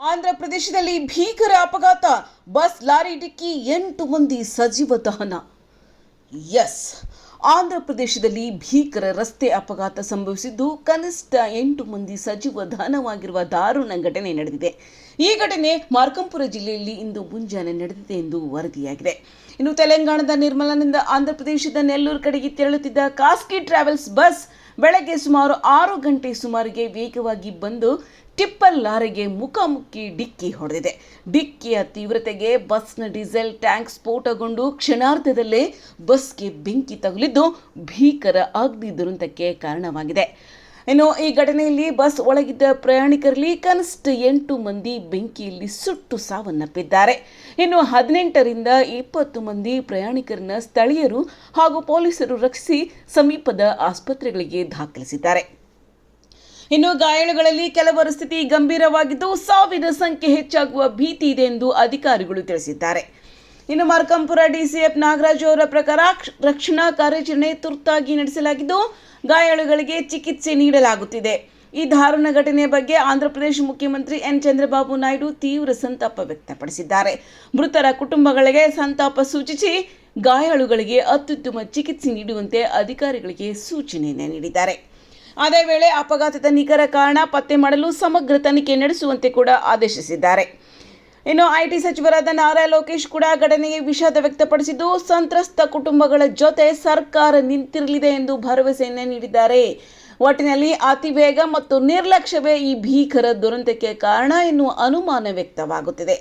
ಆಂಧ್ರ ಪ್ರದೇಶದಲ್ಲಿ ಭೀಕರ ಅಪಘಾತ, ಬಸ್ ಲಾರಿ ಡಿಕ್ಕಿ 8 ಮಂದಿ ಸಜೀವ ದಹನ. ಎಸ್, ಆಂಧ್ರ ಪ್ರದೇಶದಲ್ಲಿ ಭೀಕರ ರಸ್ತೆ ಅಪಘಾತ ಸಂಭವಿಸಿದ್ದು ಕನಿಷ್ಠ 8 ಮಂದಿ ಸಜೀವ ದಹನವಾಗಿರುವ ದಾರುಣ ಘಟನೆ ನಡೆದಿದೆ. ಈ ಘಟನೆ ಮಾರ್ಕಂಪುರ ಜಿಲ್ಲೆಯಲ್ಲಿ ಇಂದು ಮುಂಜಾನೆ ನಡೆದಿದೆ ಎಂದು ವರದಿಯಾಗಿದೆ. ಇನ್ನು ತೆಲಂಗಾಣದ ನಿರ್ಮಲಾನಿಂದ ಆಂಧ್ರ ಪ್ರದೇಶದ ನೆಲ್ಲೂರು ಕಡೆಗೆ ತೆರಳುತ್ತಿದ್ದ ಖಾಸಗಿ ಟ್ರಾವೆಲ್ಸ್ ಬಸ್ ಬೆಳಗ್ಗೆ ಸುಮಾರು 6 ಗಂಟೆ ಸುಮಾರಿಗೆ ವೇಗವಾಗಿ ಬಂದು ಟಿಪ್ಪರ್ ಲಾರಿಗೆ ಮುಖಾಮುಖಿ ಡಿಕ್ಕಿ ಹೊಡೆದಿದೆ. ಡಿಕ್ಕಿಯ ತೀವ್ರತೆಗೆ ಬಸ್ನ ಡೀಸೆಲ್ ಟ್ಯಾಂಕ್ ಸ್ಫೋಟಗೊಂಡು ಕ್ಷಣಾರ್ಧದಲ್ಲೇ ಬಸ್ಗೆ ಬೆಂಕಿ ತಗುಲಿದ್ದು ಭೀಕರ ಅಗ್ನಿ ದುರಂತಕ್ಕೆ ಕಾರಣವಾಗಿದೆ. ಇನ್ನು ಈ ಘಟನೆಯಲ್ಲಿ ಬಸ್ ಒಳಗಿದ್ದ ಪ್ರಯಾಣಿಕರಲ್ಲಿ ಕನಿಷ್ಠ 8 ಮಂದಿ ಬೆಂಕಿಯಲ್ಲಿ ಸುಟ್ಟು ಸಾವನ್ನಪ್ಪಿದ್ದಾರೆ. ಇನ್ನು 18ರಿಂದ 20 ಮಂದಿ ಪ್ರಯಾಣಿಕರನ್ನ ಸ್ಥಳೀಯರು ಹಾಗೂ ಪೊಲೀಸರು ರಕ್ಷಿಸಿ ಸಮೀಪದ ಆಸ್ಪತ್ರೆಗಳಿಗೆ ದಾಖಲಿಸಿದ್ದಾರೆ. ಇನ್ನು ಗಾಯಾಳುಗಳಲ್ಲಿ ಕೆಲವರ ಸ್ಥಿತಿ ಗಂಭೀರವಾಗಿದ್ದು ಸಾವಿನ ಸಂಖ್ಯೆ ಹೆಚ್ಚಾಗುವ ಭೀತಿ ಇದೆ ಎಂದು ಅಧಿಕಾರಿಗಳು ತಿಳಿಸಿದ್ದಾರೆ. ಇನ್ನು ಮಾರ್ಕಂಪುರ ಡಿಸಿಎಫ್ ನಾಗರಾಜು ಅವರ ಪ್ರಕಾರ ರಕ್ಷಣಾ ಕಾರ್ಯಾಚರಣೆ ತುರ್ತಾಗಿ ನಡೆಸಲಾಗಿದ್ದು ಗಾಯಾಳುಗಳಿಗೆ ಚಿಕಿತ್ಸೆ ನೀಡಲಾಗುತ್ತಿದೆ. ಈ ದಾರುಣ ಘಟನೆಯ ಬಗ್ಗೆ ಆಂಧ್ರಪ್ರದೇಶ ಮುಖ್ಯಮಂತ್ರಿ ಎನ್ ಚಂದ್ರಬಾಬು ನಾಯ್ಡು ತೀವ್ರ ಸಂತಾಪ ವ್ಯಕ್ತಪಡಿಸಿದ್ದಾರೆ. ಮೃತರ ಕುಟುಂಬಗಳಿಗೆ ಸಂತಾಪ ಸೂಚಿಸಿ ಗಾಯಾಳುಗಳಿಗೆ ಅತ್ಯುತ್ತಮ ಚಿಕಿತ್ಸೆ ನೀಡುವಂತೆ ಅಧಿಕಾರಿಗಳಿಗೆ ಸೂಚನೆ ನೀಡಿದ್ದಾರೆ. ಅದೇ ವೇಳೆ ಅಪಘಾತದ ನಿಖರ ಕಾರಣ ಪತ್ತೆ ಮಾಡಲು ಸಮಗ್ರ ತನಿಖೆ ನಡೆಸುವಂತೆ ಕೂಡ ಆದೇಶಿಸಿದ್ದಾರೆ. ಇನ್ನು ಐಟಿ ಸಚಿವರಾದ ನಾರಾ ಲೋಕೇಶ್ ಕೂಡ ಘಟನೆಗೆ ವಿಷಾದ ವ್ಯಕ್ತಪಡಿಸಿದ್ದು ಸಂತ್ರಸ್ತ ಕುಟುಂಬಗಳ ಜೊತೆ ಸರ್ಕಾರ ನಿಂತಿರಲಿದೆ ಎಂದು ಭರವಸೆಯನ್ನ ನೀಡಿದ್ದಾರೆ. ಒಟ್ಟಿನಲ್ಲಿ ಅತಿ ವೇಗ ಮತ್ತು ನಿರ್ಲಕ್ಷ್ಯವೇ ಈ ಭೀಕರ ದುರಂತಕ್ಕೆ ಕಾರಣ ಎನ್ನುವ ಅನುಮಾನ ವ್ಯಕ್ತವಾಗುತ್ತಿದೆ.